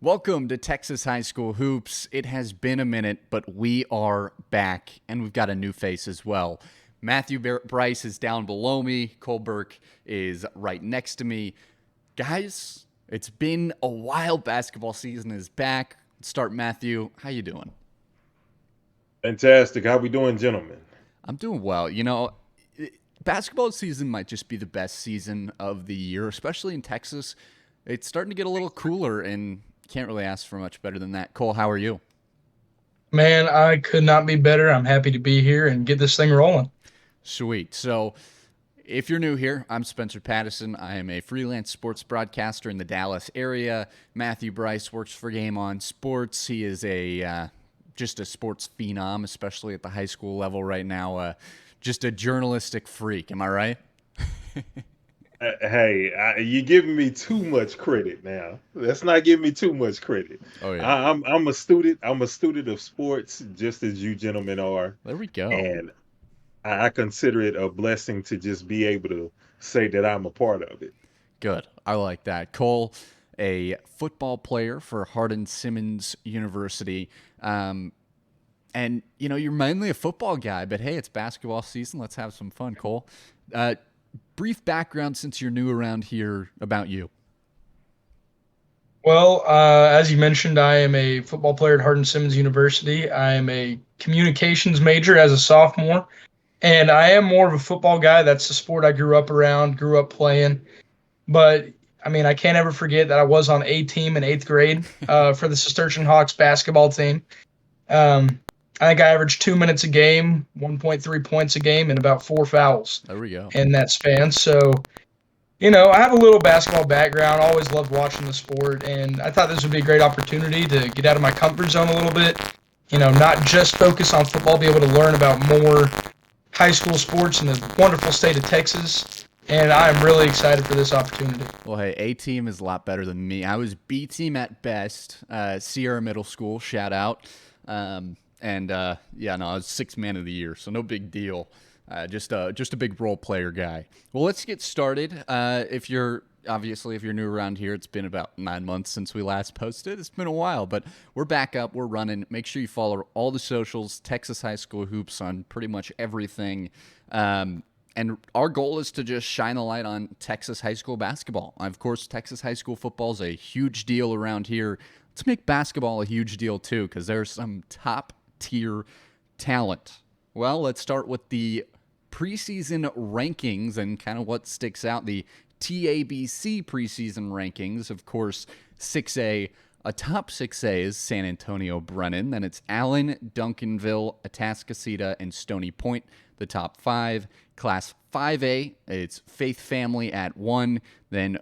Welcome to Texas High School Hoops. It has been a minute, but we are back, and we've got a new face as well. Matthew Bryce is down below me. Cole Burke is right next to me. Guys, it's been a while. Basketball season is back. Let's start, Matthew. How you doing? Fantastic. How we doing, gentlemen? I'm doing well. Basketball season might just be the best season of the year, especially in Texas. It's starting to get a little cooler, and can't really ask for much better than that. Cole, how are you? Man, I could not be better. I'm happy to be here and get this thing rolling. Sweet. So, if you're new here, I'm Spencer Pattison. I am a freelance sports broadcaster in the Dallas area. Matthew Bryce works for Game On Sports. He is just a sports phenom, especially at the high school level right now. Just a journalistic freak. Am I right? Hey, you're giving me too much credit now. Let's not give me too much credit. Oh yeah. I'm a student. I'm a student of sports, just as you gentlemen are, There we go. and I consider it a blessing to just be able to say that I'm a part of it. Good. I like that. Cole, a football player for Hardin Simmons University. And, you're mainly a football guy, but hey, it's basketball season. Let's have some fun, Cole. Brief background, since you're new around here, about you. Well, as you mentioned, I am a football player at Hardin Simmons University. I am a communications major as a sophomore, and I am more of a football guy. That's the sport I grew up around, grew up playing. But I mean, I can't ever forget that I was on A team in eighth grade for the Cistercian Hawks basketball team. I think I averaged 2 minutes a game, 1.3 points a game, and about four fouls There we go. in that span. So, I have a little basketball background. Always loved watching the sport, and I thought this would be a great opportunity to get out of my comfort zone a little bit. Not just focus on football, be able to learn about more high school sports in the wonderful state of Texas. And I am really excited for this opportunity. Well, hey, A team is a lot better than me. I was B team at best. Sierra Middle School, shout out. I was sixth man of the year, so no big deal. Just a big role player guy. Well, let's get started. If you're new around here, it's been about 9 months since we last posted. It's been a while, but we're back up. We're running. Make sure you follow all the socials, Texas High School Hoops on pretty much everything. And our goal is to just shine a light on Texas high school basketball. Of course, Texas high school football is a huge deal around here. Let's make basketball a huge deal too, because there's some top tier talent. Well, let's start with the preseason rankings and kind of what sticks out. The TABC preseason rankings, of course, 6A. A top 6A is San Antonio Brennan. Then it's Allen, Duncanville, Atascocita, and Stony Point. The top 5. Class 5A, it's Faith Family at 1. Then,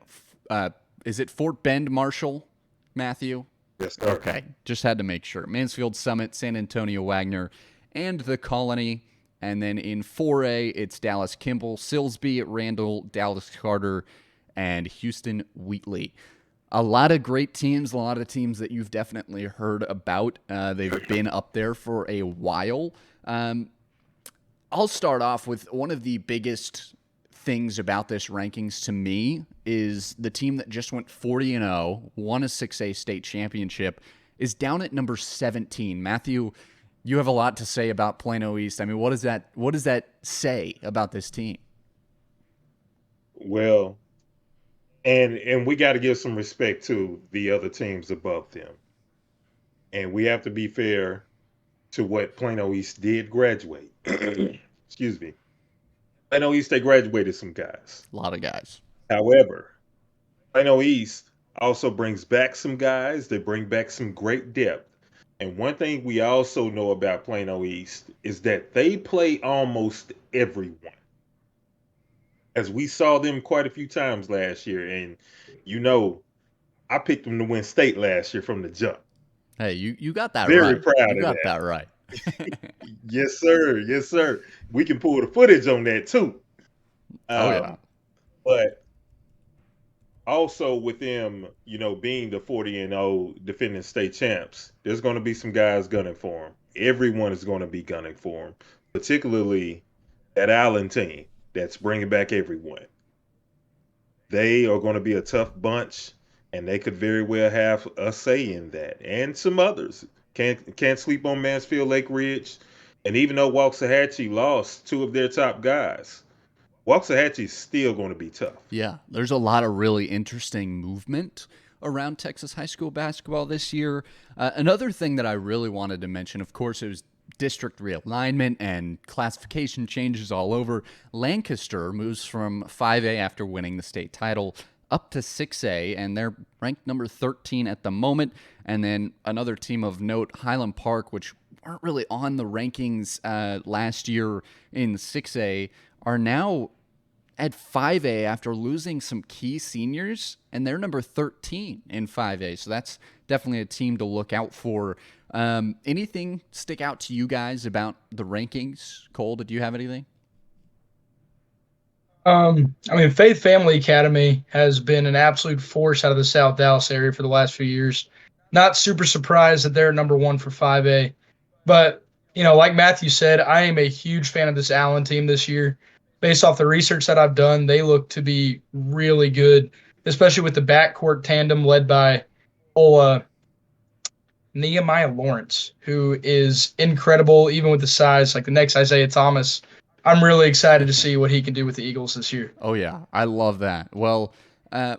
is it Fort Bend Marshall, Matthew? Yes, sir. Okay, just had to make sure. Mansfield Summit, San Antonio Wagner, and the Colony. And then in 4A, it's Dallas Kimball, Silsbee, Randall, Dallas Carter, and Houston Wheatley. A lot of great teams, a lot of teams that you've definitely heard about. They've been up there for a while. I'll start off with one of the biggest things about this rankings to me is the team that just went 40-0, won a 6A state championship, is down at number 17. Matthew, you have a lot to say about Plano East. I mean, what does that say about this team? Well, and we got to give some respect to the other teams above them, and we have to be fair to what Plano East did graduate. Excuse me. Plano East, they graduated some guys. A lot of guys. However, Plano East also brings back some guys. They bring back some great depth. And one thing we also know about Plano East is that they play almost everyone. As we saw them quite a few times last year. And, I picked them to win state last year from the jump. Hey, you got that Very right. proud You of got that. that right. Yes, sir. Yes, sir. We can pull the footage on that too. Oh, yeah. But also with them, being the 40-0 defending state champs, there's going to be some guys gunning for them. Everyone is going to be gunning for them, particularly that Allen team that's bringing back everyone. They are going to be a tough bunch. and they could very well have a say in that, and some others. Can't sleep on Mansfield Lake Ridge, and even though Waxahachie lost two of their top guys, Waxahachie is still going to be tough. Yeah, there's a lot of really interesting movement around Texas high school basketball this year. Another thing that I really wanted to mention, of course, it was district realignment and classification changes all over. Lancaster moves from 5A after winning the state title up to 6A, and they're ranked number 13 at the moment. And then another team of note, Highland Park, which weren't really on the rankings last year in 6A, are now at 5A after losing some key seniors, and they're number 13 in 5A. So that's definitely a team to look out for. Anything stick out to you guys about the rankings? Cole, did you have anything? Faith Family Academy has been an absolute force out of the South Dallas area for the last few years. Not super surprised that they're number one for 5A. But, like Matthew said, I am a huge fan of this Allen team this year. Based off the research that I've done, they look to be really good, especially with the backcourt tandem led by Nehemiah Lawrence, who is incredible, even with the size, like the next Isaiah Thomas. I'm really excited to see what he can do with the Eagles this year. Oh, yeah. I love that. Well,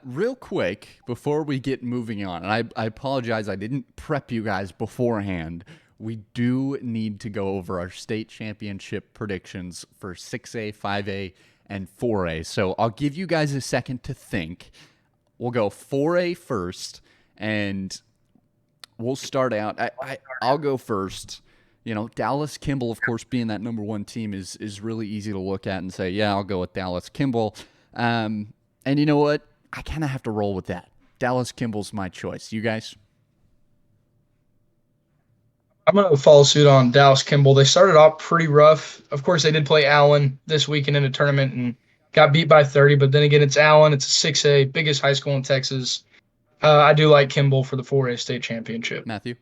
real quick, before we get moving on, and I apologize, I didn't prep you guys beforehand. We do need to go over our state championship predictions for 6A, 5A, and 4A. So I'll give you guys a second to think. We'll go 4A first, and we'll start out. I'll go first. Dallas Kimball, of course, being that number one team is really easy to look at and say, yeah, I'll go with Dallas Kimball. And you know what? I kind of have to roll with that. Dallas Kimball's my choice. You guys? I'm going to follow suit on Dallas Kimball. They started off pretty rough. Of course, they did play Allen this weekend in a tournament and got beat by 30. But then again, it's Allen. It's a 6A, biggest high school in Texas. I do like Kimball for the 4A state championship. Matthew?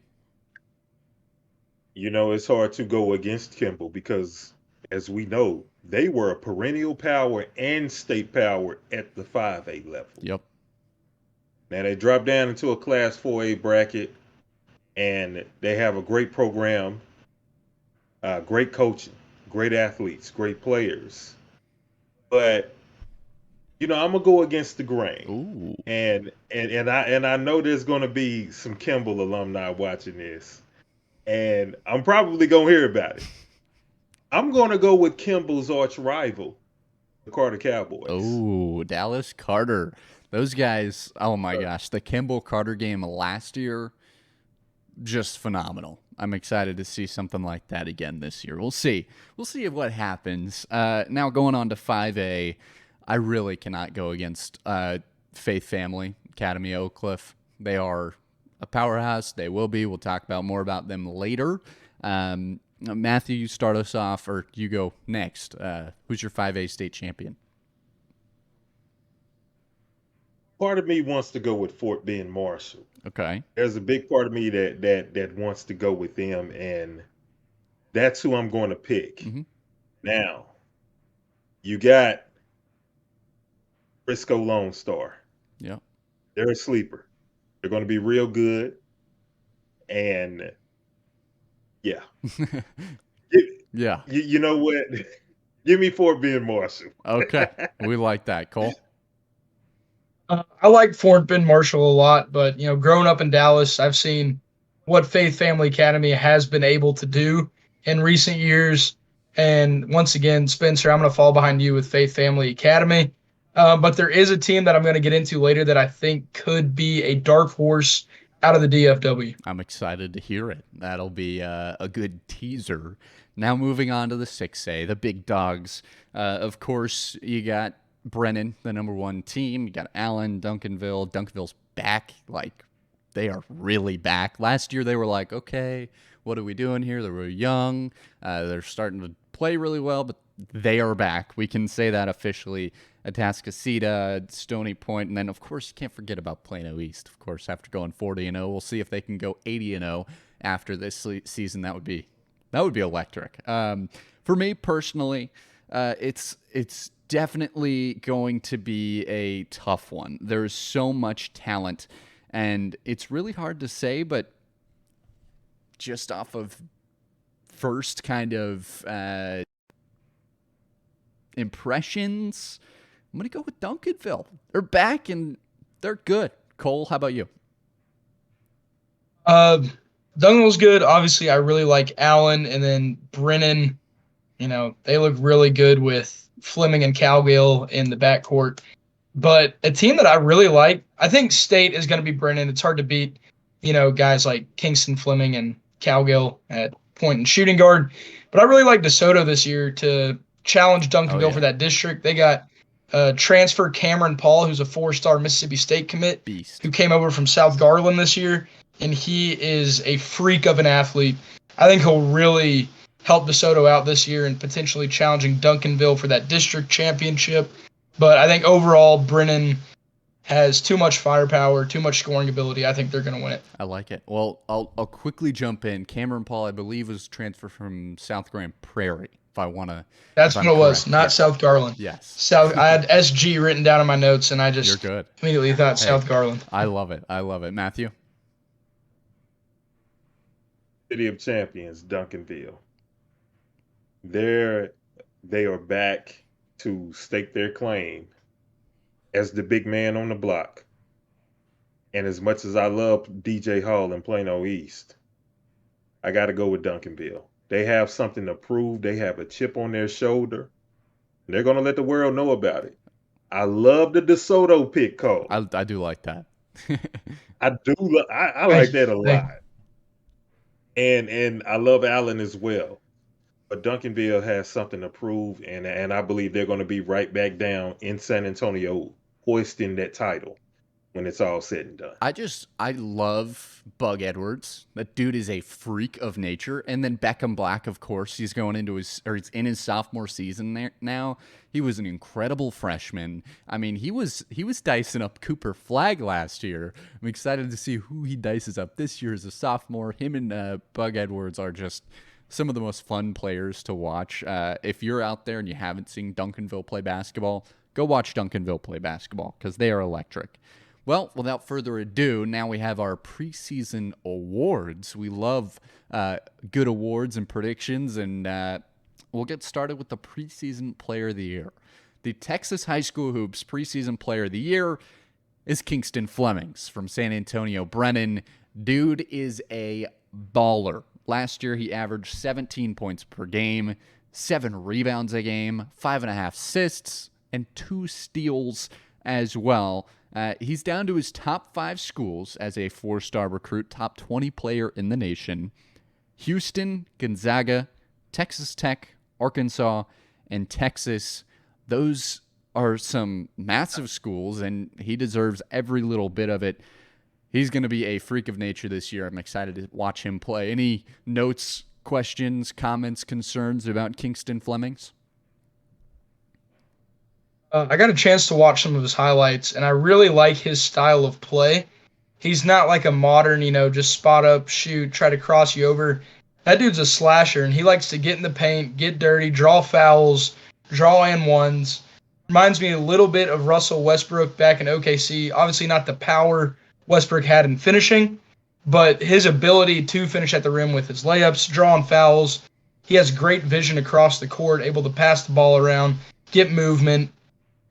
It's hard to go against Kimball because, as we know, they were a perennial power and state power at the 5A level. Yep. Now they dropped down into a Class 4A bracket, and they have a great program, great coaching, great athletes, great players. But I'm gonna go against the grain. Ooh. And I know there's gonna be some Kimball alumni watching this, and I'm probably gonna hear about it. I'm gonna go with Kimball's arch rival, the Carter Cowboys. Oh, Dallas Carter. Those guys, oh my gosh, the Kimball Carter game last year, just phenomenal. I'm excited to see something like that again this year. We'll see. We'll see what happens. Now going on to 5A, I really cannot go against Faith Family Academy Oak Cliff. They are a powerhouse. They will be. We'll talk about more about them later. Matthew, you start us off, or you go next. Who's your 5A state champion? Part of me wants to go with Fort Bend Marshall. Okay. There's a big part of me that wants to go with them, and that's who I'm going to pick. Mm-hmm. Now, you got Frisco Lone Star. Yeah. They're a sleeper. They're going to be real good, and yeah. Yeah. You know what? Give me Fort Bend Marshall. Okay. We like that. Cole? I like Fort Bend Marshall a lot, but growing up in Dallas, I've seen what Faith Family Academy has been able to do in recent years. And once again, Spencer, I'm going to fall behind you with Faith Family Academy. But there is a team that I'm going to get into later that I think could be a dark horse out of the DFW. I'm excited to hear it. That'll be a good teaser. Now moving on to the 6A, the big dogs. Of course, you got Brennan, the number one team. You got Allen, Duncanville. Duncanville's back. Like, they are really back. Last year, they were like, okay, what are we doing here? They were young. They're starting to play really well, but they are back. We can say that officially. Atascocita, Stony Point, and then, of course, you can't forget about Plano East. Of course, after going 40-0, we'll see if they can go 80-0 after this season. That would be electric. For me personally, it's definitely going to be a tough one. There's so much talent, and it's really hard to say, but just off of first kind of impressions, I'm going to go with Duncanville. They're back, and they're good. Cole, how about you? Duncanville's good. Obviously, I really like Allen, and then Brennan. They look really good with Fleming and Cowgill in the backcourt. But a team that I really like, I think State is going to be Brennan. It's hard to beat, guys like Kingston, Fleming, and Cowgill at point and shooting guard. But I really like DeSoto this year to challenge Duncanville for that district. They got transfer Cameron Paul, who's a 4-star Mississippi State commit, Beast, who came over from South Garland this year, and he is a freak of an athlete. I think he'll really help DeSoto out this year and potentially challenging Duncanville for that district championship. But I think overall, Brennan has too much firepower, too much scoring ability. I think they're going to win it. I like it. Well, I'll quickly jump in. Cameron Paul, I believe, was transferred from South Grand Prairie. If I want to, that's what it was, not South Garland. Yes. I had SG written down in my notes, and I just immediately thought South Garland. I love it. Matthew? City of Champions, Duncanville. They are back to stake their claim as the big man on the block. And as much as I love DJ Hall in Plano East, I got to go with Duncanville. They have something to prove. They have a chip on their shoulder. They're going to let the world know about it. I love the DeSoto pick, Cole. I do like that. I do. I like that a lot. And I love Allen as well. But Duncanville has something to prove, and I believe they're going to be right back down in San Antonio, hoisting that title when it's all said and done. I love Bug Edwards. That dude is a freak of nature. And then Beckham Black, of course, he's in his sophomore season there now. He was an incredible freshman. I mean, he was dicing up Cooper Flagg last year. I'm excited to see who he dices up this year as a sophomore. Him and Bug Edwards are just some of the most fun players to watch. If you're out there and you haven't seen Duncanville play basketball, go watch Duncanville play basketball because they are electric. Well, without further ado, now we have our preseason awards. We love good awards and predictions, and we'll get started with the preseason player of the year. The Texas High School Hoops preseason player of the year is Kingston Flemings from San Antonio. Brennan, dude is a baller. Last year, he averaged 17 points per game, 7 rebounds a game, 5.5 assists, and 2 steals as well. He's down to his top 5 schools as a 4-star recruit, top 20 player in the nation. Houston, Gonzaga, Texas Tech, Arkansas, and Texas. Those are some massive schools, and he deserves every little bit of it. He's going to be a freak of nature this year. I'm excited to watch him play. Any notes, questions, comments, concerns about Kingston Flemings? I got a chance to watch some of his highlights, and I really like his style of play. He's not like a modern, just spot up, shoot, try to cross you over. That dude's a slasher, and he likes to get in the paint, get dirty, draw fouls, draw and ones. Reminds me a little bit of Russell Westbrook back in OKC. Obviously not the power Westbrook had in finishing, but his ability to finish at the rim with his layups, drawing fouls. He has great vision across the court, able to pass the ball around, get movement,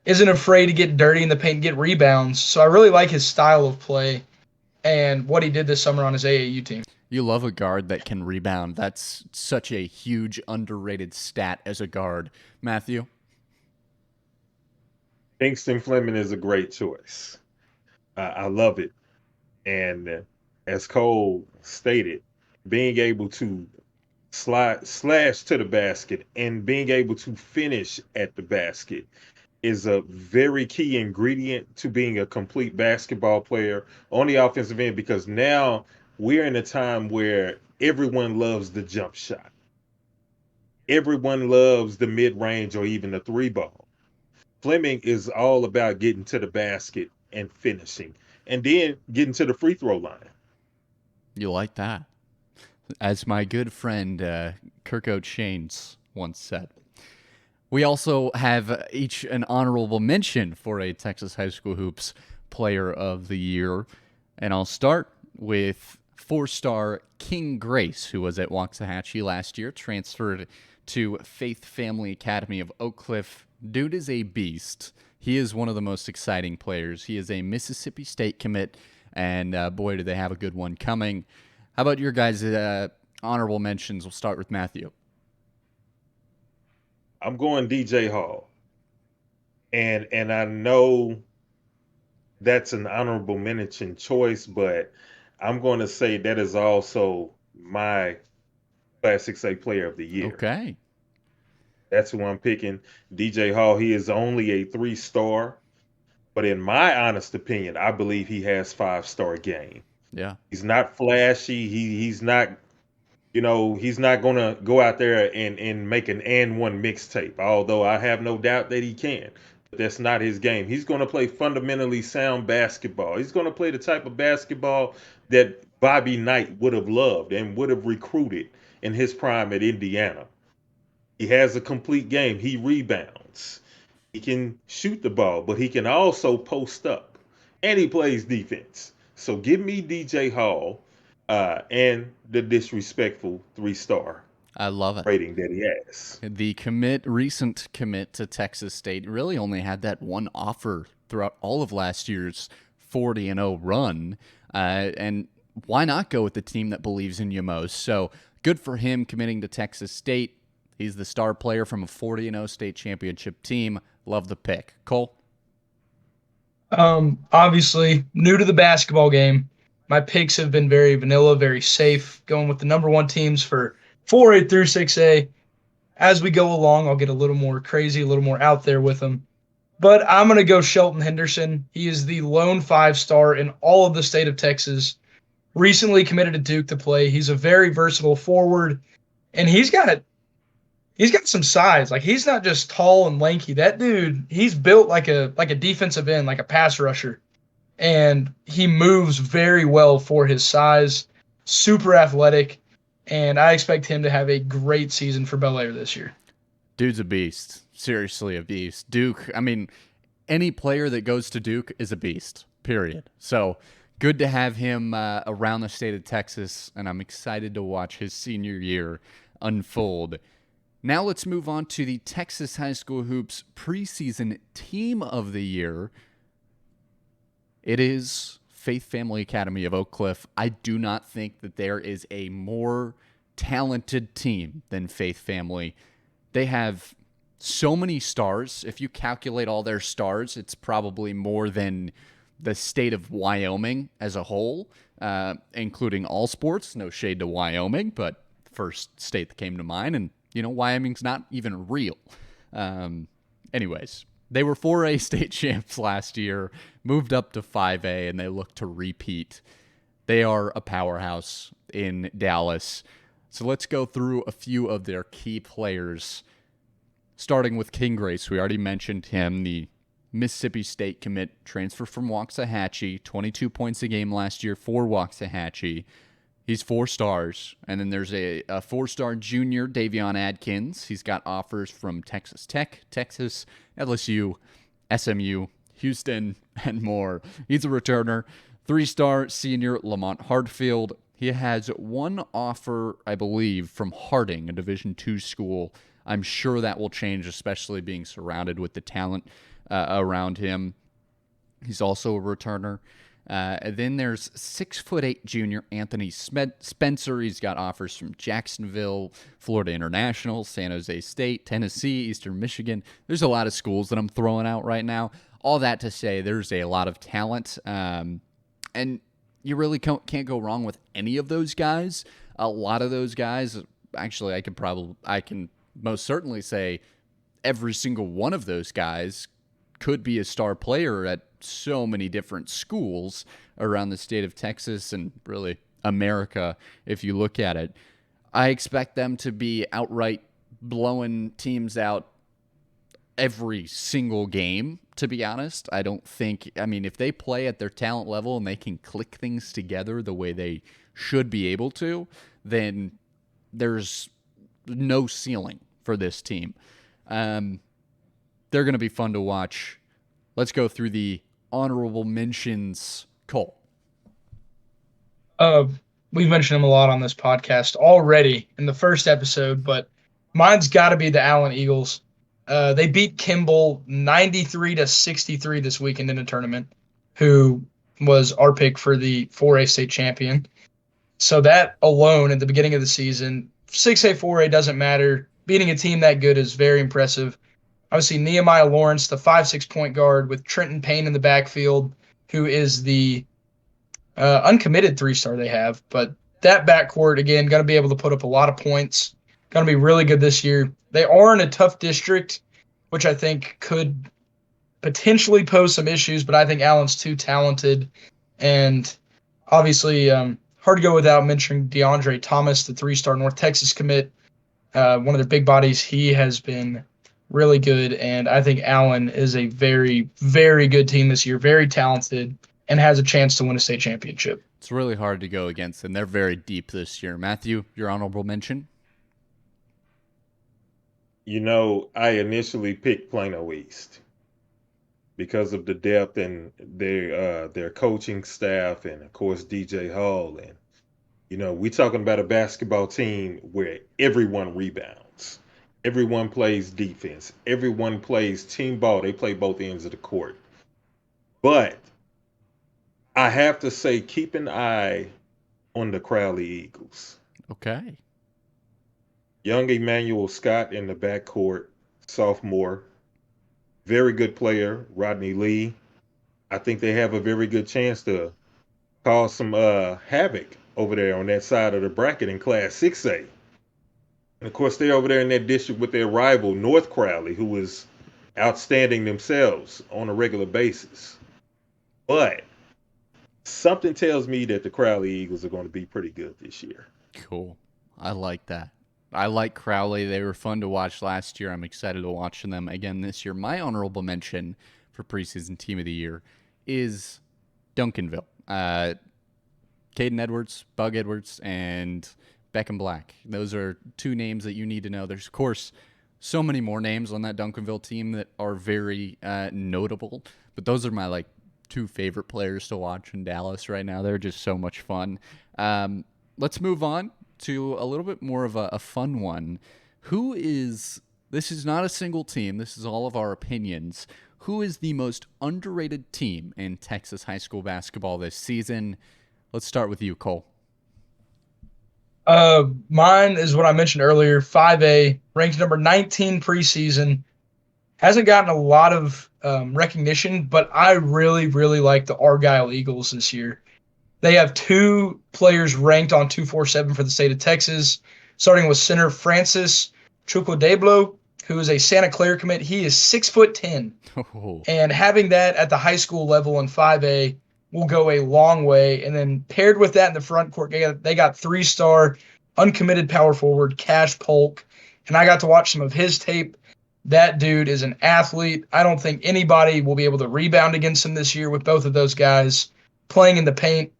isn't afraid to get dirty in the paint, get rebounds. So I really like his style of play and what he did this summer on his AAU team. You love a guard that can rebound. That's such a huge, underrated stat as a guard. Matthew? Kingston Fleming is a great choice. I love it. And as Cole stated, being able to slash to the basket and being able to finish at the basket is a very key ingredient to being a complete basketball player on the offensive end, because now we're in a time where everyone loves the jump shot. Everyone loves the mid-range or even the 3-ball. Fleming is all about getting to the basket and finishing, and then getting to the free throw line. You like that? As my good friend Kirk O'Shanes once said. We also have each an honorable mention for a Texas High School Hoops Player of the Year. And I'll start with 4-star King Grace, who was at Waxahachie last year, transferred to Faith Family Academy of Oak Cliff. Dude is a beast. He is one of the most exciting players. He is a Mississippi State commit, and boy, do they have a good one coming. How about your guys' honorable mentions? We'll start with Matthew. I'm going DJ Hall. And I know that's an honorable mention choice, but I'm going to say that is also my Class 6A Player of the Year. Okay. That's who I'm picking. DJ Hall, he is only a 3-star, but in my honest opinion, I believe he has 5-star game. Yeah. He's not flashy. He's not, he's not gonna go out there and make an and one mixtape. Although I have no doubt that he can. But that's not his game. He's gonna play fundamentally sound basketball. He's gonna play the type of basketball that Bobby Knight would have loved and would have recruited in his prime at Indiana. He has a complete game. He rebounds. He can shoot the ball, but he can also post up. And he plays defense. So give me DJ Hall and the disrespectful 3-star I love it. rating that he has. The recent commit to Texas State really only had that one offer throughout all of last year's 40-0 run. And why not go with the team that believes in you most? So good for him committing to Texas State. He's the star player from a 40-0 state championship team. Love the pick. Cole? Obviously, new to the basketball game. My picks have been very vanilla, very safe, going with the number one teams for 4A through 6A. As we go along, I'll get a little more crazy, a little more out there with them. But I'm going to go Shelton Henderson. He is the lone 5-star in all of the state of Texas. Recently committed to Duke to play. He's a very versatile forward, and he's got some size. Like, he's not just tall and lanky. That dude, he's built like a defensive end, like a pass rusher. And he moves very well for his size. Super athletic. And I expect him to have a great season for Bellaire this year. Dude's a beast. Seriously, a beast. Duke, I mean, any player that goes to Duke is a beast, period. So good to have him around the state of Texas, and I'm excited to watch his senior year unfold. Now let's move on to the Texas High School Hoops Preseason Team of the Year. It is Faith Family Academy of Oak Cliff. I do not think that there is a more talented team than Faith Family. They have so many stars. If you calculate all their stars, it's probably more than the state of Wyoming as a whole, including all sports. No shade to Wyoming, but first state that came to mind, and Wyoming's not even real. Anyways, they were 4A state champs last year, moved up to 5A, and they look to repeat. They are a powerhouse in Dallas. So let's go through a few of their key players, starting with King Grace. We already mentioned him, the Mississippi State commit, transfer from Waxahachie, 22 points a game last year for Waxahachie. He's 4 stars. And then there's a 4-star junior, Davion Adkins. He's got offers from Texas Tech, Texas, LSU, SMU, Houston, and more. He's a returner. 3-star senior, Lamont Hartfield. He has one offer, I believe, from Harding, a Division II school. I'm sure that will change, especially being surrounded with the talent around him. He's also a returner. Then there's 6'8" junior Anthony Spencer. He's got offers from Jacksonville, Florida International, San Jose State, Tennessee, Eastern Michigan. There's a lot of schools that I'm throwing out right now. All that to say, there's a lot of talent, and you really can't go wrong with any of those guys. A lot of those guys, actually, I can most certainly say every single one of those guys could be a star player at so many different schools around the state of Texas and really America, if you look at it. I expect them to be outright blowing teams out every single game, to be honest. If they play at their talent level and they can click things together the way they should be able to, then there's no ceiling for this team. They're going to be fun to watch. Let's go through the honorable mentions. Cole. We've mentioned him a lot on this podcast already in the first episode, but mine's got to be the Allen Eagles. They beat Kimball 93-63 this weekend in a tournament, who was our pick for the 4A state champion. So that alone at the beginning of the season, 6A, 4A doesn't matter. Beating a team that good is very impressive. Obviously, Nehemiah Lawrence, the 5'6" point guard with Trenton Payne in the backfield, who is the uncommitted 3-star they have. But that backcourt, again, going to be able to put up a lot of points. Going to be really good this year. They are in a tough district, which I think could potentially pose some issues, but I think Allen's too talented. And obviously, hard to go without mentioning DeAndre Thomas, the 3-star North Texas commit. One of their big bodies. He has been really good, and I think Allen is a very, very good team this year, very talented, and has a chance to win a state championship. It's really hard to go against them. They're very deep this year. Matthew, your honorable mention? I initially picked Plano East because of the depth and their coaching staff, and of course DJ Hall. And we talking about a basketball team where everyone rebounds, everyone plays defense, everyone plays team ball. They play both ends of the court. But I have to say, keep an eye on the Crowley Eagles. Okay. Young Emmanuel Scott in the backcourt, sophomore. Very good player, Rodney Lee. I think they have a very good chance to cause some havoc over there on that side of the bracket in Class 6A. And of course, they're over there in that district with their rival, North Crowley, who is outstanding themselves on a regular basis. But something tells me that the Crowley Eagles are going to be pretty good this year. Cool. I like that. I like Crowley. They were fun to watch last year. I'm excited to watch them again this year. My honorable mention for preseason team of the year is Duncanville. Caden Edwards, Bug Edwards, and Beckham Black. Those are two names that you need to know. There's, of course, so many more names on that Duncanville team that are very notable, but those are my two favorite players to watch in Dallas right now. They're just so much fun. Let's move on to a little bit more of a fun one. This is not a single team. This is all of our opinions. Who is the most underrated team in Texas high school basketball this season? Let's start with you, Cole. Mine is what I mentioned earlier, 5A, ranked number 19 preseason. Hasn't gotten a lot of recognition, but I really, really like the Argyle Eagles this year. They have two players ranked on 247 for the state of Texas, starting with center Francis Chukwudeblo, who is a Santa Clara commit. He is 6'10", and having that at the high school level in 5A will go a long way. And then paired with that in the front court, they got 3-star uncommitted power forward Cash Polk, and I got to watch some of his tape. That dude is an athlete. I don't think anybody will be able to rebound against him this year with both of those guys playing in the paint.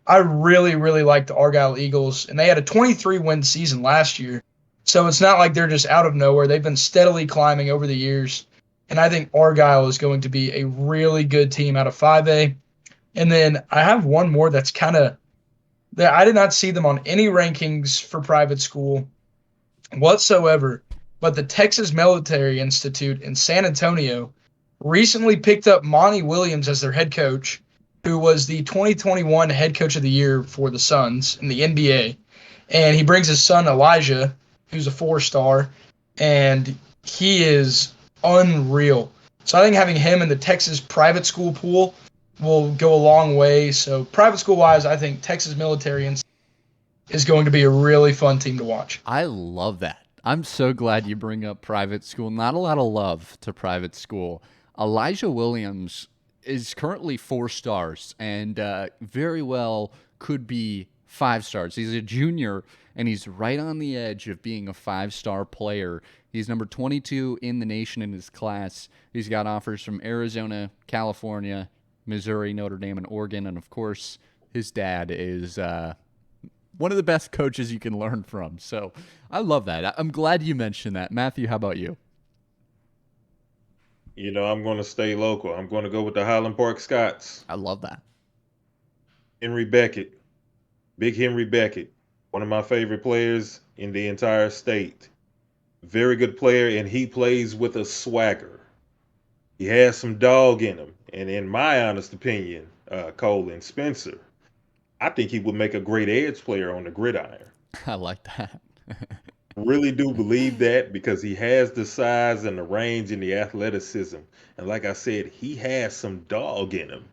I really, really like the Argyle Eagles, and they had a 23-win season last year, so it's not like they're just out of nowhere. They've been steadily climbing over the years, and I think Argyle is going to be a really good team out of 5A. And then I have one more that's I did not see them on any rankings for private school whatsoever, but the Texas Military Institute in San Antonio recently picked up Monty Williams as their head coach, who was the 2021 head coach of the year for the Suns in the NBA. And he brings his son Elijah, who's a 4-star, and he is unreal. So I think having him in the Texas private school pool will go a long way. So private school-wise, I think Texas Military is going to be a really fun team to watch. I love that. I'm so glad you bring up private school. Not a lot of love to private school. Elijah Williams is currently 4 stars and very well could be 5 stars. He's a junior, and he's right on the edge of being a 5-star player. He's number 22 in the nation in his class. He's got offers from Arizona, California, Missouri, Notre Dame, and Oregon. And, of course, his dad is one of the best coaches you can learn from. So I love that. I'm glad you mentioned that. Matthew, how about you? I'm going to stay local. I'm going to go with the Highland Park Scots. I love that. Henry Beckett, Big Henry Beckett, one of my favorite players in the entire state. Very good player, and he plays with a swagger. He has some dog in him. And in my honest opinion, Cole and Spencer, I think he would make a great edge player on the gridiron. I like that. Really do believe that because he has the size and the range and the athleticism. And like I said, he has some dog in him.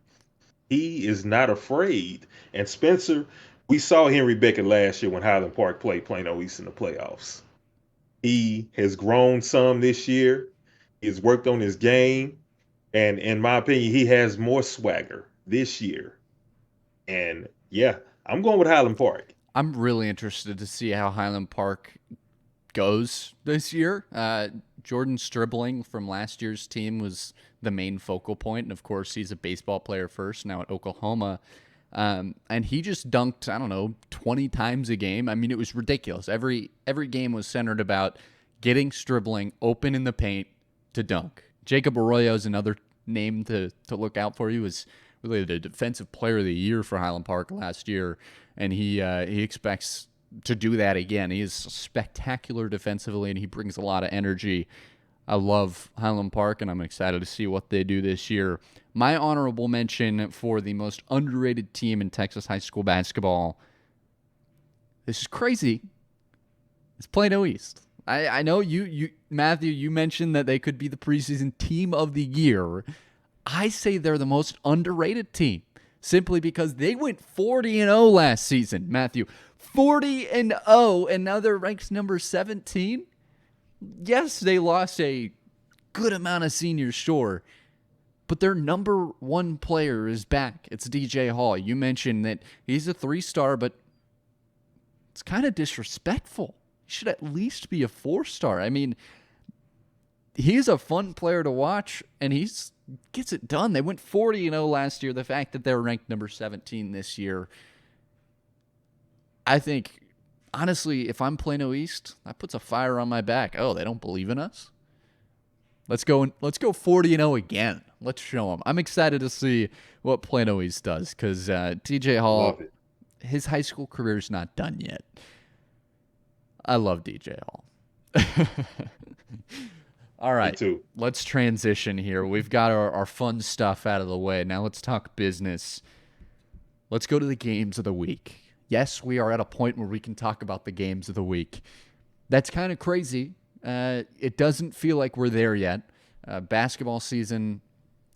He is not afraid. And Spencer, we saw Henry Beckett last year when Highland Park played Plano East in the playoffs. He has grown some this year. He's worked on his game. And in my opinion, he has more swagger this year. And yeah, I'm going with Highland Park. I'm really interested to see how Highland Park goes this year. Jordan Stribling from last year's team was the main focal point, and of course he's a baseball player first, now at Oklahoma. And he just dunked, I don't know, 20 times a game. I mean, it was ridiculous. Every game was centered about getting Stribling open in the paint to dunk. Jacob Arroyo is another name to look out for. He was really the defensive player of the year for Highland Park last year, and he expects to do that again. He is spectacular defensively, and he brings a lot of energy. I love Highland Park, and I'm excited to see what they do this year. My honorable mention for the most underrated team in Texas high school basketball, this is crazy, it's Plano East. I know you Matthew, you mentioned that they could be the preseason team of the year. I say they're the most underrated team simply because they went 40-0 last season, Matthew. 40-0, and now they're ranked number 17. Yes, they lost a good amount of seniors, sure, but their number one player is back. It's DJ Hall. You mentioned that he's a 3-star, but it's kind of disrespectful. He should at least be a 4-star. I mean, he's a fun player to watch, and he gets it done. They went 40-0 last year. The fact that they're ranked number 17 this year, I think, honestly, if I'm Plano East, that puts a fire on my back. Oh, they don't believe in us? Let's go 40-0 again. Let's show them. I'm excited to see what Plano East does because DJ Hall, his high school career is not done yet. I love DJ Hall. All right, Me too. Let's transition here. We've got our fun stuff out of the way. Now let's talk business. Let's go to the games of the week. Yes, we are at a point where we can talk about the games of the week. That's kind of crazy. It doesn't feel like we're there yet. Basketball season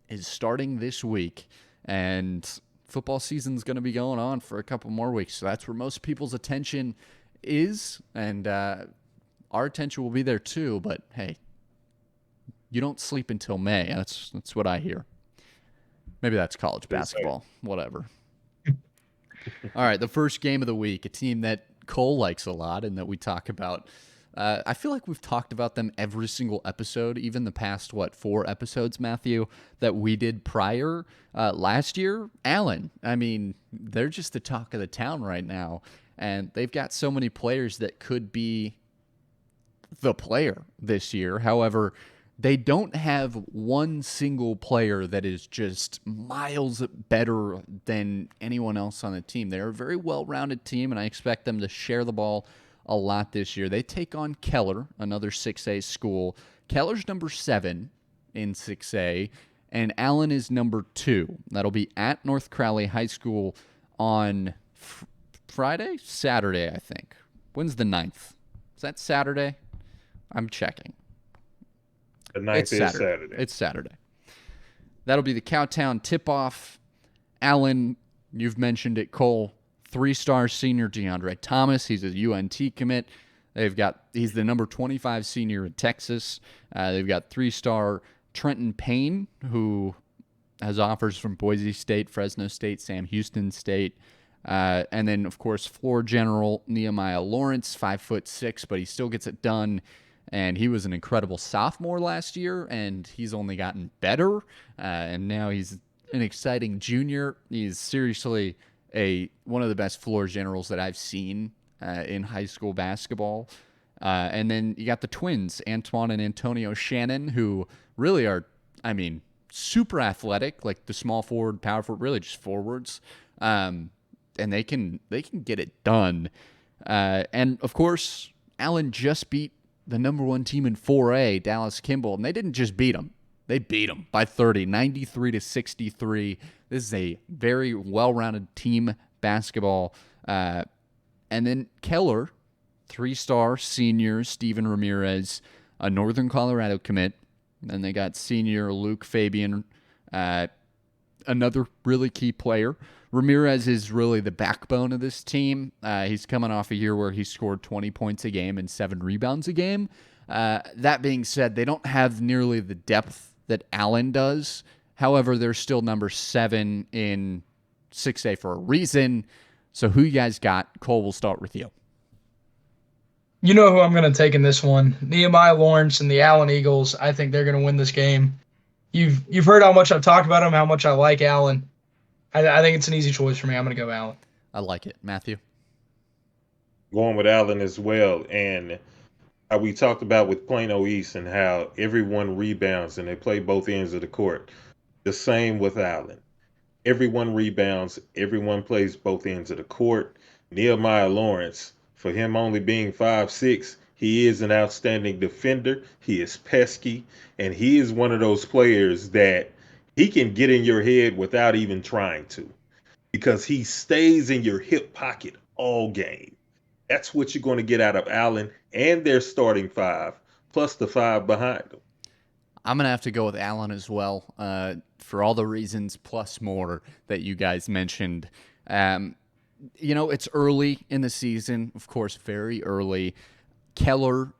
is starting this week, and football season's going to be going on for a couple more weeks. So that's where most people's attention is, and our attention will be there too. But hey, you don't sleep until May. That's what I hear. Maybe that's college basketball. Whatever. All right, the first game of the week, a team that Cole likes a lot and that we talk about. I feel like we've talked about them every single episode, even the past, 4 episodes, Matthew, that we did prior. Last year, Allen. I mean, they're just the talk of the town right now, and they've got so many players that could be the player this year. However, they don't have one single player that is just miles better than anyone else on the team. They're a very well-rounded team, and I expect them to share the ball a lot this year. They take on Keller, another 6A school. Keller's number 7 in 6A, and Allen is number 2. That'll be at North Crowley High School on Saturday, I think. When's the 9th? Is that Saturday? I'm checking. The 9th is Saturday. It's Saturday. That'll be the Cowtown tip-off. Allen, you've mentioned it, Cole. 3-star senior DeAndre Thomas. He's a UNT commit. He's the number 25 senior in Texas. They've got 3-star Trenton Payne, who has offers from Boise State, Fresno State, Sam Houston State. And then, of course, floor general Nehemiah Lawrence, 5'6", but he still gets it done. And he was an incredible sophomore last year, and he's only gotten better. And now he's an exciting junior. He's seriously one of the best floor generals that I've seen in high school basketball. And then you got the twins, Antoine and Antonio Shannon, who really are I mean, super athletic, like the small forward, power forward, really just forwards. And they can get it done. And of course, Allen just beat the number 1 team in 4A, Dallas Kimball, and they didn't just beat them. They beat them by 30, 93-63. This is a very well-rounded team basketball. And then Keller, 3-star senior Steven Ramirez, a Northern Colorado commit. Then they got senior Luke Fabian, another really key player. Ramirez is really the backbone of this team. He's coming off a year where he scored 20 points a game and 7 rebounds a game. That being said, they don't have nearly the depth that Allen does. However, they're still number 7 in 6A for a reason. So who you guys got? Cole, we'll start with you. You know who I'm going to take in this one. Nehemiah Lawrence and the Allen Eagles. I think they're going to win this game. You've heard how much I've talked about him, how much I like Allen. I think it's an easy choice for me. I'm going to go Allen. I like it. Matthew? Going with Allen as well. And how we talked about with Plano East and how everyone rebounds and they play both ends of the court. The same with Allen. Everyone rebounds. Everyone plays both ends of the court. Nehemiah Lawrence, for him only being 5'6", he is an outstanding defender. He is pesky. And he is one of those players that he can get in your head without even trying to, because he stays in your hip pocket all game. That's what you're going to get out of Allen and their starting 5, plus the 5 behind them. I'm going to have to go with Allen as well, for all the reasons plus more that you guys mentioned. It's early in the season, of course, very early. Keller,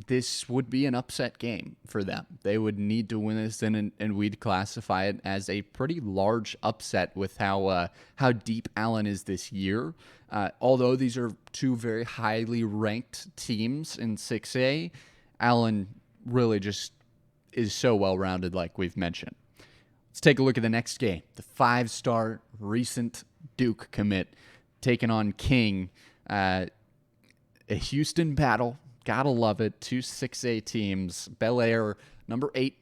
this would be an upset game for them. They would need to win this, and we'd classify it as a pretty large upset with how deep Allen is this year. Although these are 2 very highly ranked teams in 6A, Allen really just is so well-rounded, like we've mentioned. Let's take a look at the next game. The 5-star recent Duke commit taking on King. A Houston battle. Gotta love it. 2 6A teams. Bellaire, number 8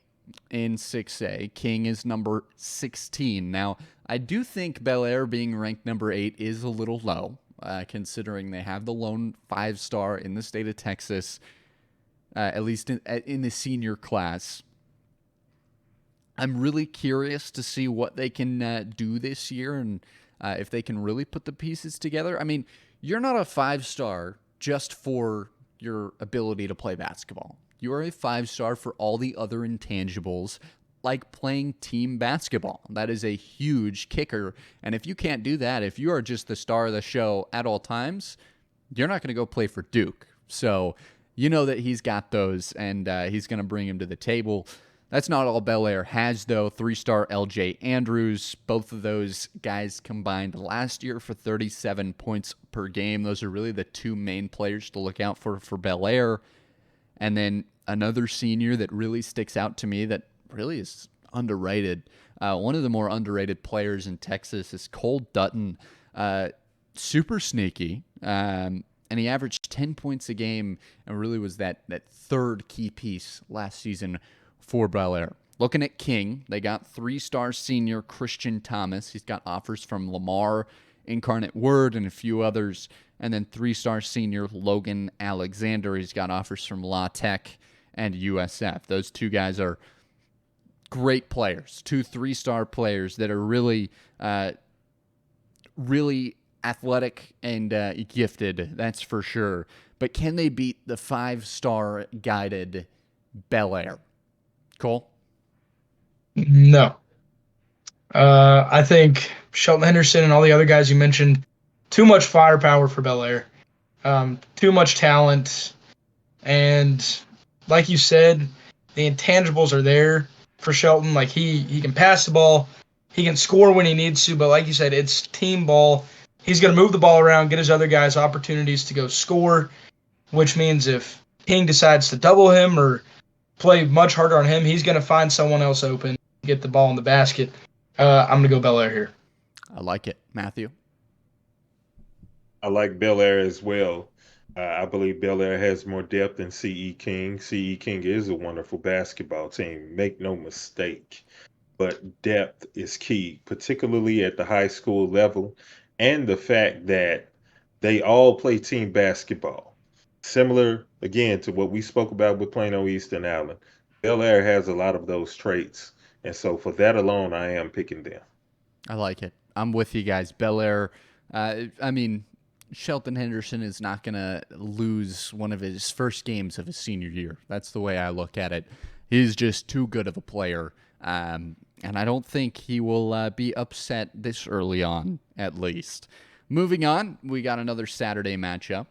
in 6A. King is number 16. Now, I do think Bellaire being ranked number 8 is a little low, considering they have the lone 5-star in the state of Texas, at least in the senior class. I'm really curious to see what they can do this year and if they can really put the pieces together. I mean, you're not a 5-star just for your ability to play basketball. You are a 5-star for all the other intangibles, like playing team basketball. That is a huge kicker. And if you can't do that, if you are just the star of the show at all times, you're not going to go play for Duke. So you know that he's got those, and he's going to bring him to the table. That's not all Bellaire has, though. 3-star LJ Andrews. Both of those guys combined last year for 37 points per game. Those are really the 2 main players to look out for Bellaire. And then another senior that really sticks out to me that really is underrated. One of the more underrated players in Texas is Cole Dutton. Super sneaky. And he averaged 10 points a game and really was that third key piece last season for Bellaire. Looking at King, they got 3-star senior Christian Thomas. He's got offers from Lamar, Incarnate Word, and a few others. And then 3-star senior Logan Alexander. He's got offers from La Tech and USF. Those 2 guys are great players. 2 3-star players that are really, really athletic and gifted, that's for sure. But can they beat the 5-star guided Bellaire? Cole? No. I think Shelton Henderson and all the other guys you mentioned, too much firepower for Bellaire. Too much talent. And like you said, the intangibles are there for Shelton. Like he can pass the ball. He can score when he needs to. But like you said, it's team ball. He's going to move the ball around, get his other guys opportunities to go score, which means if King decides to double him or play much harder on him, he's going to find someone else open, get the ball in the basket. I'm going to go Bellaire here. I like it. Matthew? I like Bellaire as well. I believe Bellaire has more depth than CE King. CE King is a wonderful basketball team. Make no mistake. But depth is key, particularly at the high school level, and the fact that they all play team basketball. Similar, again, to what we spoke about with Plano East and Allen. Bel Air has a lot of those traits. And so for that alone, I am picking them. I like it. I'm with you guys. Bellaire, I mean, Shelton Henderson is not going to lose one of his first games of his senior year. That's the way I look at it. He's just too good of a player. And I don't think he will be upset this early on, at least. Moving on, we got another Saturday matchup.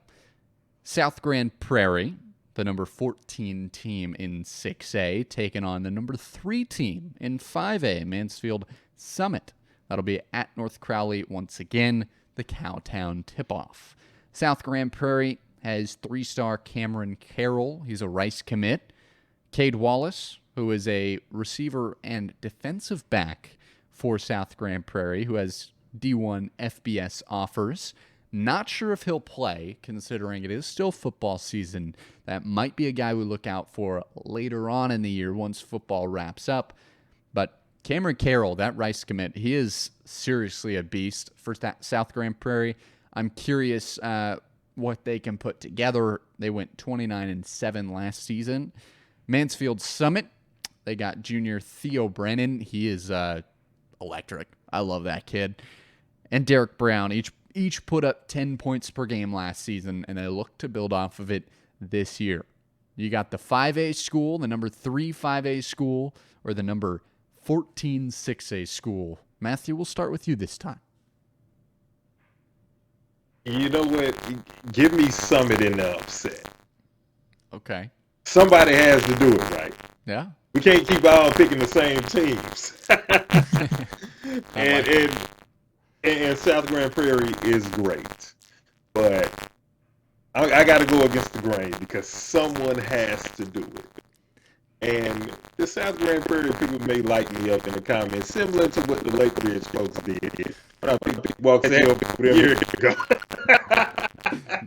South Grand Prairie, the number 14 team in 6A, taking on the number 3 team in 5A, Mansfield Summit. That'll be at North Crowley once again, the Cowtown tip-off. South Grand Prairie has 3-star Cameron Carroll. He's a Rice commit. Cade Wallace, who is a receiver and defensive back for South Grand Prairie, who has D1 FBS offers. Not sure if he'll play, considering it is still football season. That might be a guy we look out for later on in the year once football wraps up. But Cameron Carroll, that Rice commit, he is seriously a beast for South Grand Prairie. I'm curious what they can put together. They went 29-7 last season. Mansfield Summit, they got junior Theo Brennan. He is electric. I love that kid. And Derek Brown, each put up 10 points per game last season, and they look to build off of it this year. You got the 5A school, the number 3 5A school, or the number 14 6A school. Matthew, we'll start with you this time. You know what? Give me Summit in the upset. Okay. Somebody has to do it, right? Yeah. We can't keep all picking the same teams. and South Grand Prairie is great. But I got to go against the grain because someone has to do it. And the South Grand Prairie people may light me up in the comments, similar to what the Lake Ridge folks did. But I think they walked in a year ago.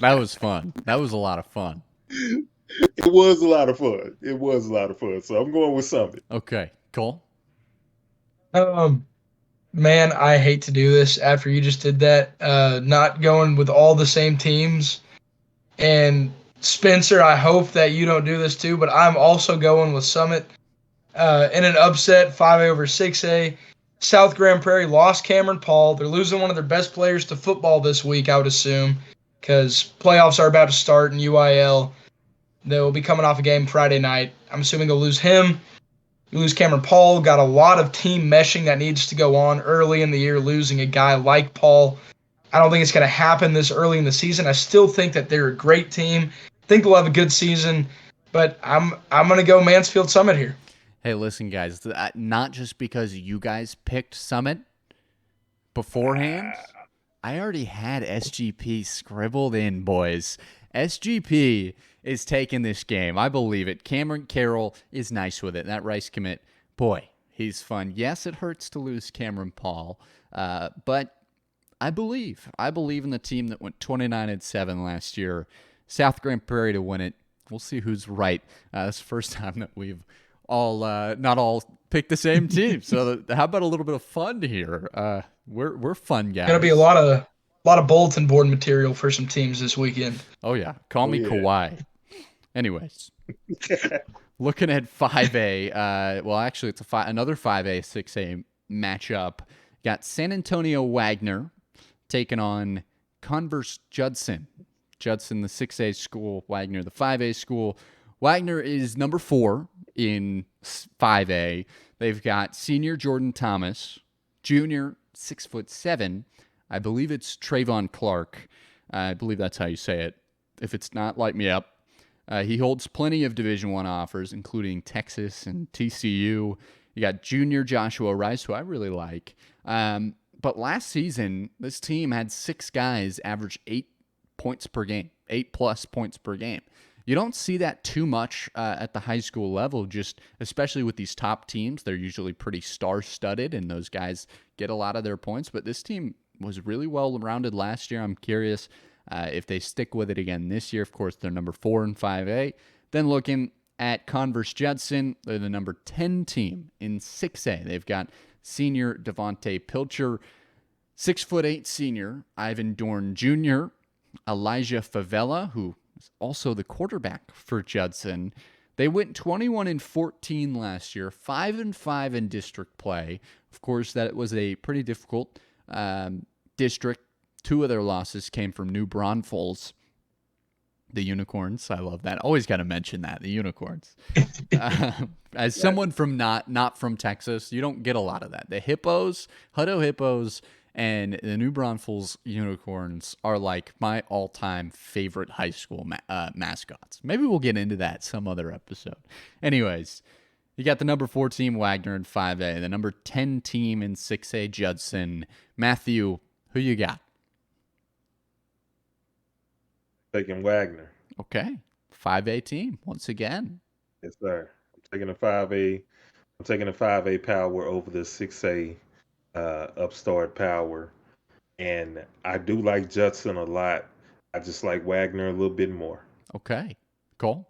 That was fun. That was a lot of fun. It was a lot of fun. It was a lot of fun. So I'm going with Summit. Okay. Cole? Man, I hate to do this after you just did that. Not going with all the same teams. And Spencer, I hope that you don't do this too, but I'm also going with Summit in an upset, 5A over 6A. South Grand Prairie lost Cameron Paul. They're losing one of their best players to football this week, I would assume, because playoffs are about to start in UIL. They'll be coming off a game Friday night. I'm assuming they'll lose him. You lose Cameron Paul. Got a lot of team meshing that needs to go on early in the year, losing a guy like Paul. I don't think it's going to happen this early in the season. I still think that they're a great team. I think they'll have a good season, but I'm going to go Mansfield Summit here. Hey, listen, guys, not just because you guys picked Summit beforehand. I already had SGP scribbled in, boys. SGP is taking this game. I believe it. Cameron Carroll is nice with it. That Rice commit, boy, he's fun. Yes, it hurts to lose Cameron Paul, but I believe in the team that went 29-7 last year. South Grand Prairie to win it. We'll see who's right. That's the first time that we've all not all picked the same team. So how about a little bit of fun here? We're fun guys. Gonna be a lot of bulletin board material for some teams this weekend. Oh yeah, call me Kawhi. Anyways, looking at 5A. Well, actually, it's another 5A 6A matchup. Got San Antonio Wagner taking on Converse Judson. Judson, the 6A school, Wagner, the 5A school. Wagner is number 4 in 5A. They've got senior Jordan Thomas, junior 6'7". I believe it's Trayvon Clark. I believe that's how you say it. If it's not, light me up. He holds plenty of Division I offers, including Texas and TCU. You got junior Joshua Rice, who I really like. But last season, this team had 6 guys average 8 points per game, 8+ points per game. You don't see that too much at the high school level, just especially with these top teams. They're usually pretty star-studded, and those guys get a lot of their points. But this team was really well-rounded last year. I'm curious If they stick with it again this year, of course, they're number 4 in 5A. Then looking at Converse Judson, they're the number 10 team in 6A. They've got senior Devontae Pilcher, 6'8" senior Ivan Dorn Jr., Elijah Favela, who is also the quarterback for Judson. They went 21-14 last year, 5-5 in district play. Of course, that was a pretty difficult district. 2 of their losses came from New Braunfels. The Unicorns. I love that. Always got to mention that, the Unicorns. As someone from not from Texas, you don't get a lot of that. The Hippos, Hutto Hippos, and the New Braunfels Unicorns are like my all-time favorite high school mascots. Maybe we'll get into that some other episode. Anyways, you got the number 4 team, Wagner, in 5A. The number 10 team in 6A, Judson. Matthew, who you got? Taking Wagner. Okay. 5A team, once again. Yes, sir. I'm taking a 5A. I'm taking a 5A power over the 6A upstart power. And I do like Judson a lot. I just like Wagner a little bit more. Okay. Cole?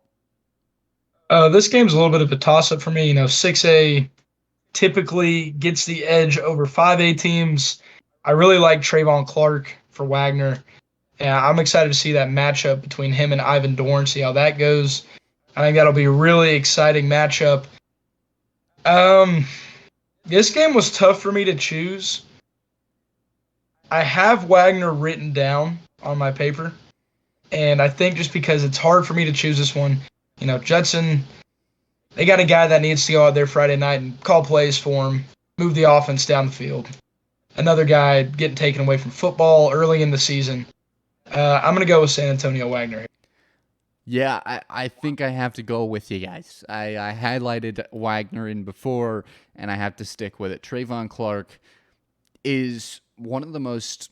This game's a little bit of a toss-up for me. 6A typically gets the edge over 5A teams. I really like Trayvon Clark for Wagner. Yeah, I'm excited to see that matchup between him and Ivan Dorn, see how that goes. I think that'll be a really exciting matchup. This game was tough for me to choose. I have Wagner written down on my paper, and I think just because it's hard for me to choose this one, Judson, they got a guy that needs to go out there Friday night and call plays for him, move the offense down the field. Another guy getting taken away from football early in the season. I'm going to go with San Antonio Wagner. Yeah, I think I have to go with you guys. I highlighted Wagner in before, and I have to stick with it. Trayvon Clark is one of the most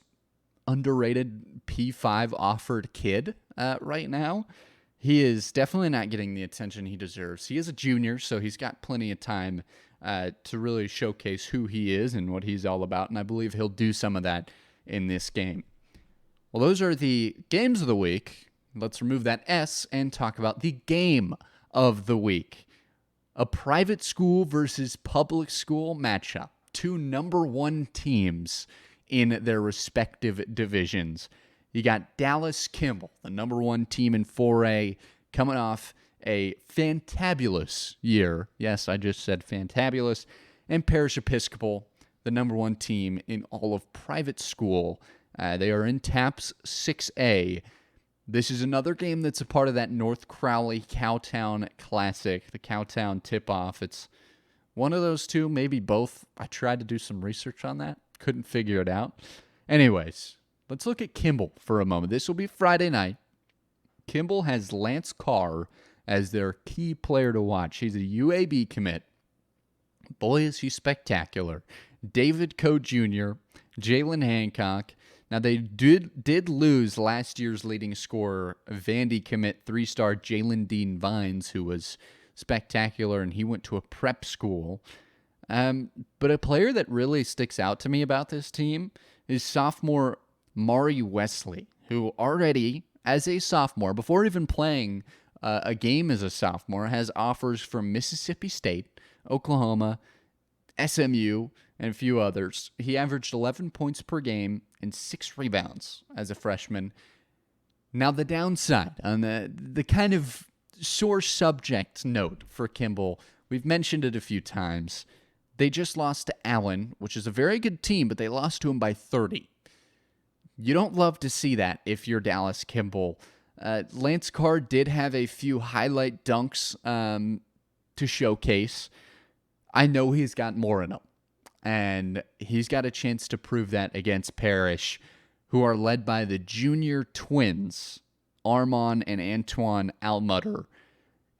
underrated P5 offered kid right now. He is definitely not getting the attention he deserves. He is a junior, so he's got plenty of time to really showcase who he is and what he's all about, and I believe he'll do some of that in this game. Well, those are the games of the week. Let's remove that S and talk about the game of the week. A private school versus public school matchup. 2 number 1 teams in their respective divisions. You got Dallas Kimball, the number 1 team in 4A, coming off a fantabulous year. Yes, I just said fantabulous. And Parish Episcopal, the number 1 team in all of private school. They are in TAPS 6A. This is another game that's a part of that North Crowley Cowtown Classic, the Cowtown tip-off. It's one of those two, maybe both. I tried to do some research on that. Couldn't figure it out. Anyways, let's look at Kimball for a moment. This will be Friday night. Kimball has Lance Carr as their key player to watch. He's a UAB commit. Boy, is he spectacular. David Coe Jr., Jalen Hancock. Now, they did lose last year's leading scorer, Vandy commit 3-star Jalen Dean Vines, who was spectacular, and he went to a prep school. But a player that really sticks out to me about this team is sophomore Mari Wesley, who already, as a sophomore, before even playing a game as a sophomore, has offers from Mississippi State, Oklahoma, SMU, and a few others. He averaged 11 points per game and 6 rebounds as a freshman. Now, the downside, on the kind of sore subject note for Kimball, we've mentioned it a few times. They just lost to Allen, which is a very good team, but they lost to him by 30. You don't love to see that if you're Dallas Kimball. Lance Carr did have a few highlight dunks to showcase. I know he's got more in him, and he's got a chance to prove that against Parish, who are led by the junior twins, Armon and Antoine Almutter.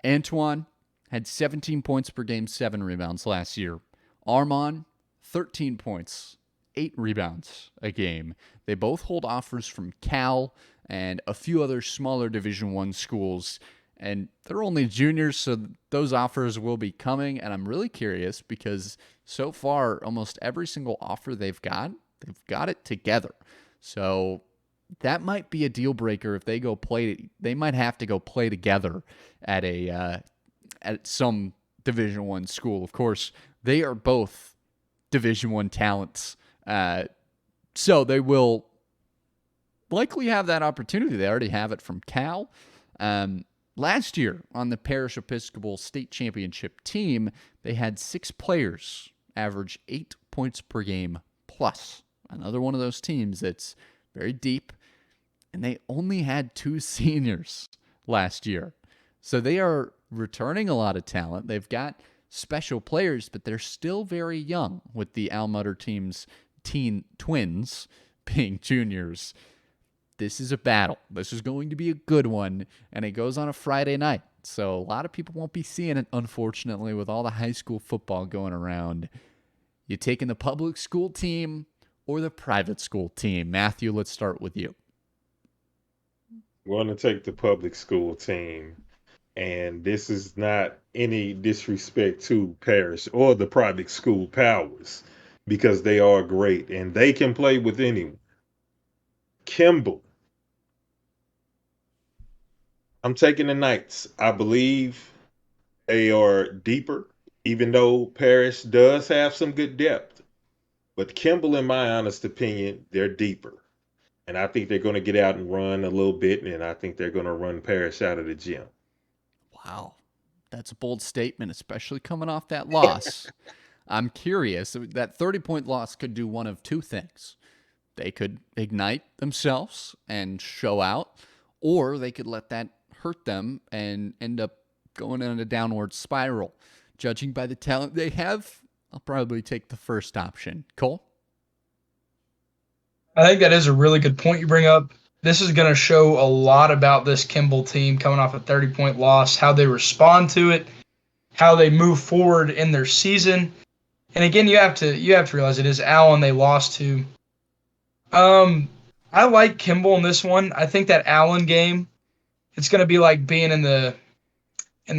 Antoine had 17 points per game, 7 rebounds last year. Armon, 13 points, 8 rebounds a game. They both hold offers from Cal and a few other smaller Division I schools, and they're only juniors, so those offers will be coming, and I'm really curious because so far, almost every single offer they've got it together. So that might be a deal breaker if they go play. They might have to go play together at some Division I school. Of course, they are both Division I talents, so they will likely have that opportunity. They already have it from Cal. Last year on the Parish Episcopal State Championship team, they had 6 players average 8 points per game plus. Another one of those teams that's very deep, and they only had 2 seniors last year. So they are returning a lot of talent. They've got special players, but they're still very young, with the Almutter team's teen twins being juniors. This is a battle. This is going to be a good one, and it goes on a Friday night. So a lot of people won't be seeing it, unfortunately, with all the high school football going around. You taking the public school team or the private school team? Matthew, let's start with you. I'm going to take the public school team. And this is not any disrespect to Parish or the private school powers, because they are great and they can play with anyone. Kimball. I'm taking the Knights. I believe they are deeper, even though Parish does have some good depth. But Kimball, in my honest opinion, they're deeper. And I think they're going to get out and run a little bit, and I think they're going to run Parish out of the gym. Wow, that's a bold statement, especially coming off that loss. I'm curious. That 30-point loss could do one of 2 things. They could ignite themselves and show out, or they could let that hurt them and end up going in a downward spiral. Judging by the talent they have, I'll probably take the first option. Cole? I think that is a really good point you bring up. This is going to show a lot about this Kimball team coming off a 30-point loss, how they respond to it, how they move forward in their season. And again, you have to realize it is Allen they lost to. I like Kimball in this one. I think that Allen game, it's going to be like being in the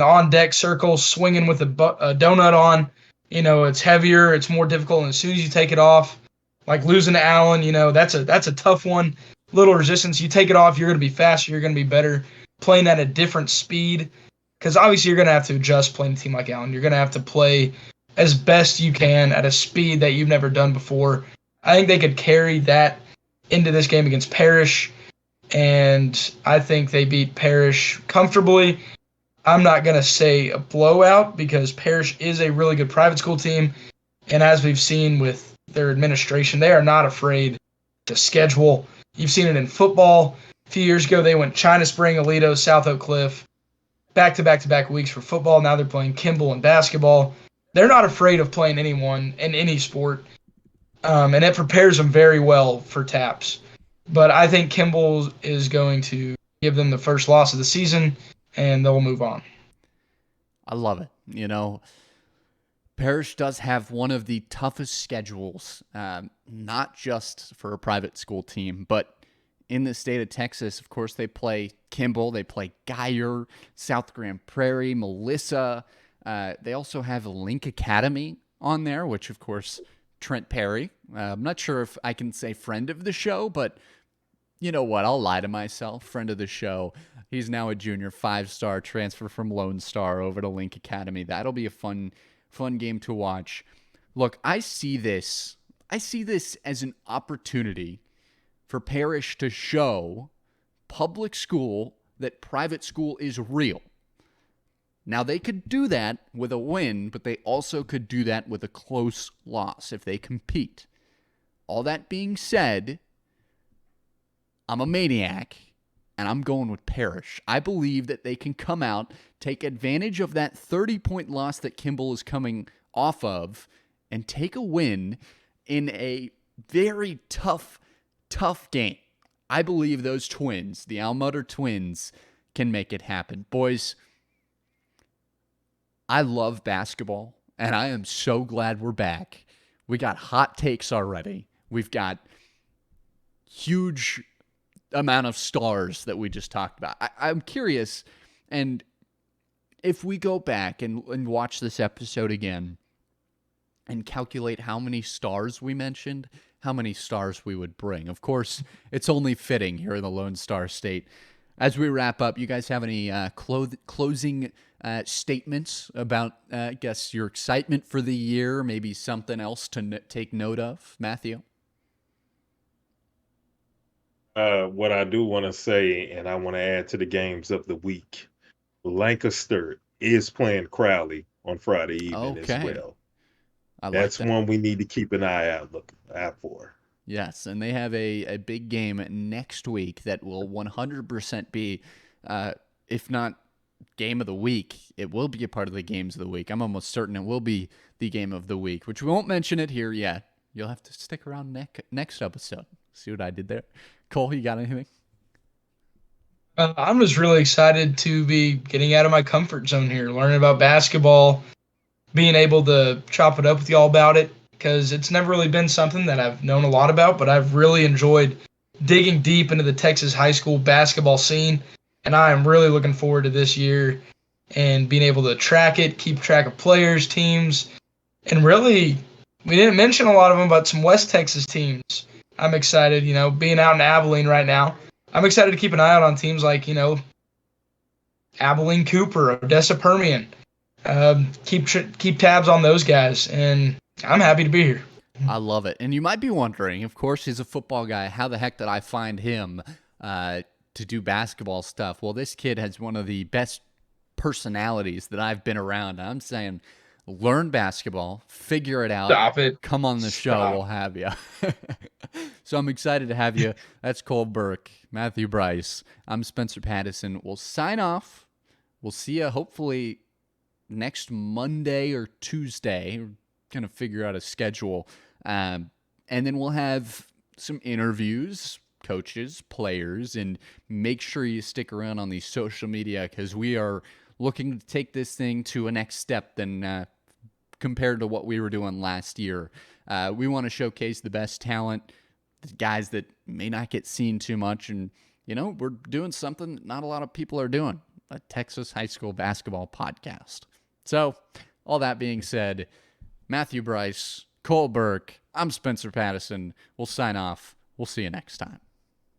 on deck circle, swinging with a donut on. It's heavier, it's more difficult, and as soon as you take it off, like losing to Allen, that's a tough one. Little resistance. You take it off, you're going to be faster, you're going to be better. Playing at a different speed, because obviously you're going to have to adjust playing a team like Allen. You're going to have to play as best you can at a speed that you've never done before. I think they could carry that into this game against Parish, and I think they beat Parish comfortably. I'm not going to say a blowout, because Parish is a really good private school team, and as we've seen with their administration, they are not afraid to schedule. You've seen it in football. A few years ago, they went China Spring, Aledo, South Oak Cliff, back-to-back weeks for football. Now they're playing Kimball in basketball. They're not afraid of playing anyone in any sport, and it prepares them very well for TAPS. But I think Kimball is going to give them the first loss of the season, and they'll move on. I love it. Parish does have one of the toughest schedules, not just for a private school team, but in the state of Texas. Of course, they play Kimball, they play Geyer, South Grand Prairie, Melissa. They also have Link Academy on there, which, of course, Trent Perry. I'm not sure if I can say friend of the show, but you know what? I'll lie to myself. Friend of the show. He's now a junior 5-star transfer from Lone Star over to Link Academy. That'll be a fun game to watch. Look, I see this as an opportunity for Parish to show public school that private school is real. Now, they could do that with a win, but they also could do that with a close loss if they compete. All that being said, I'm a maniac, and I'm going with Parish. I believe that they can come out, take advantage of that 30-point loss that Kimball is coming off of, and take a win in a very tough game. I believe those twins, the Almutter twins, can make it happen. Boys, I love basketball, and I am so glad we're back. We got hot takes already. We've got huge amount of stars that we just talked about. I'm curious, and if we go back and watch this episode again and calculate how many stars we mentioned, how many stars we would bring. Of course, it's only fitting here in the Lone Star State. As we wrap up, you guys have any closing statements about, I guess, your excitement for the year, maybe something else to take note of, Matthew? What I do want to say, and I want to add to the games of the week, Lancaster is playing Crowley on Friday evening as Okay. well. I like That's that. one we need to keep an eye out for. Yes, and they have a big game next week that will 100% be, if not game of the week, it will be a part of the games of the week. I'm almost certain it will be the game of the week, which we won't mention it here yet. You'll have to stick around next episode. See what I did there? Cole, you got anything? I'm just really excited to be getting out of my comfort zone here, learning about basketball, being able to chop it up with y'all about it, because it's never really been something that I've known a lot about, but I've really enjoyed digging deep into the Texas high school basketball scene, and I am really looking forward to this year and being able to track it, keep track of players, teams, and really, we didn't mention a lot of them, but some West Texas teams. I'm excited, being out in Abilene right now. I'm excited to keep an eye out on teams like, Abilene Cooper, Odessa Permian. Keep tabs on those guys, and I'm happy to be here. I love it. And you might be wondering, of course, he's a football guy. How the heck did I find him to do basketball stuff? Well, this kid has one of the best personalities that I've been around. I'm saying, learn basketball, figure it out. Stop it. Come on the show, we'll have you. So I'm excited to have you. That's Cole Burke, Matthew Bryce. I'm Spencer Pattison. We'll sign off. We'll see you hopefully next Monday or Tuesday. We're going to figure out a schedule. And then we'll have some interviews, coaches, players, and make sure you stick around on the social media because we are looking to take this thing to a next step than compared to what we were doing last year. We want to showcase the best talent, the guys that may not get seen too much. And, we're doing something not a lot of people are doing, a Texas high school basketball podcast. So, all that being said, Matthew Bryce, Cole Burke, I'm Spencer Pattison. We'll sign off. We'll see you next time.